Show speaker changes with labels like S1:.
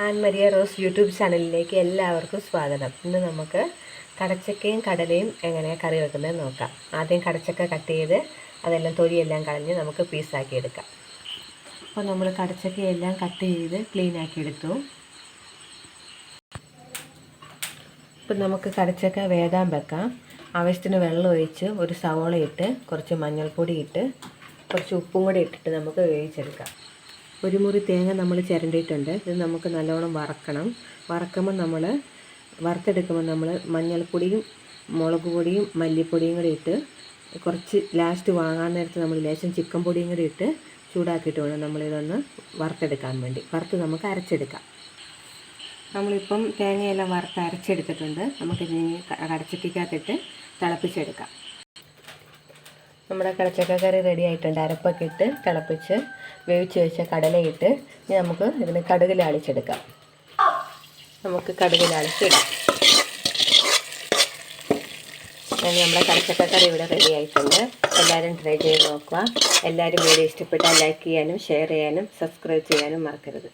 S1: An Maria rose YouTube ചാനലിലേക്ക് എല്ലാവർക്കും സ്വാഗതം. ഇന്ന് നമുക്ക് കടച്ചക്കയും കടലയും എങ്ങനെയാണ് കറി വെക്കുന്നത് നോക്കാം. ആദ്യം കടച്ചക്ക കട്ട് ചെയ്ത് അതെല്ലാം തൊലിയെല്ലാം കളഞ്ഞ് നമുക്ക് പീസാക്കി എടുക്കാം. അപ്പോൾ നമ്മൾ കടച്ചക്കയെല്ലാം കട്ട് ചെയ്ത് ക്ലീൻ ആക്കി എടുത്തു. ഇപ്പം നമുക്ക് കടച്ചക്ക വേകാൻ വെക്കാം. ആവശ്യത്തിന് വെള്ളം ഒഴിച്ച് ഒരു സവോള ഇട്ട് കുറച്ച് മഞ്ഞൾപ്പൊടി ഇട്ട് കുറച്ച് ഉപ്പും കൂടി ഇട്ടിട്ട് നമുക്ക് വേവിച്ചെടുക്കാം. ഒരു മുറി തേങ്ങ നമ്മൾ ചിരണ്ടിയിട്ടുണ്ട്. ഇത് നമുക്ക് നല്ലോണം വറക്കണം. വറുത്തെടുക്കുമ്പോൾ നമ്മൾ മഞ്ഞൾപ്പൊടിയും മുളക് പൊടിയും മല്ലിപ്പൊടിയും കൂടി ഇട്ട് കുറച്ച് ലാസ്റ്റ് വാങ്ങാൻ നേരത്ത് നമ്മൾ ലേശം ചിക്കൻ പൊടിയും കൂടി ഇട്ട് ചൂടാക്കിയിട്ട് വേണം നമ്മളിതൊന്ന് വറുത്തെടുക്കാൻ വേണ്ടി. വറുത്ത് നമുക്ക് അരച്ചെടുക്കാം. നമ്മളിപ്പം തേങ്ങയെല്ലാം വറുത്ത് അരച്ചെടുത്തിട്ടുണ്ട്. നമുക്കിനി കടച്ചക്കകത്തിട്ട് തിളപ്പിച്ചെടുക്കാം. നമ്മുടെ കടച്ചക്ക കറി റെഡി ആയിട്ടുണ്ട്. അരപ്പൊക്കെ ഇട്ട് തിളപ്പിച്ച് വേവിച്ച് വെച്ച കടലയിട്ട് ഇനി നമുക്ക് ഇതിന് കടുക് ലാളിച്ചെടുക്കാം. നമുക്ക് കടുക് ലാളിച്ചിടാം. അങ്ങനെ നമ്മുടെ കടച്ചക്ക കറി ഇവിടെ റെഡി ആയിട്ടുണ്ട്. എല്ലാവരും ട്രൈ ചെയ്ത് നോക്കുക. എല്ലാവരും വീഡിയോ ഇഷ്ടപ്പെട്ടാൽ ലൈക്ക് ചെയ്യാനും ഷെയർ ചെയ്യാനും സബ്സ്ക്രൈബ് ചെയ്യാനും മറക്കരുത്.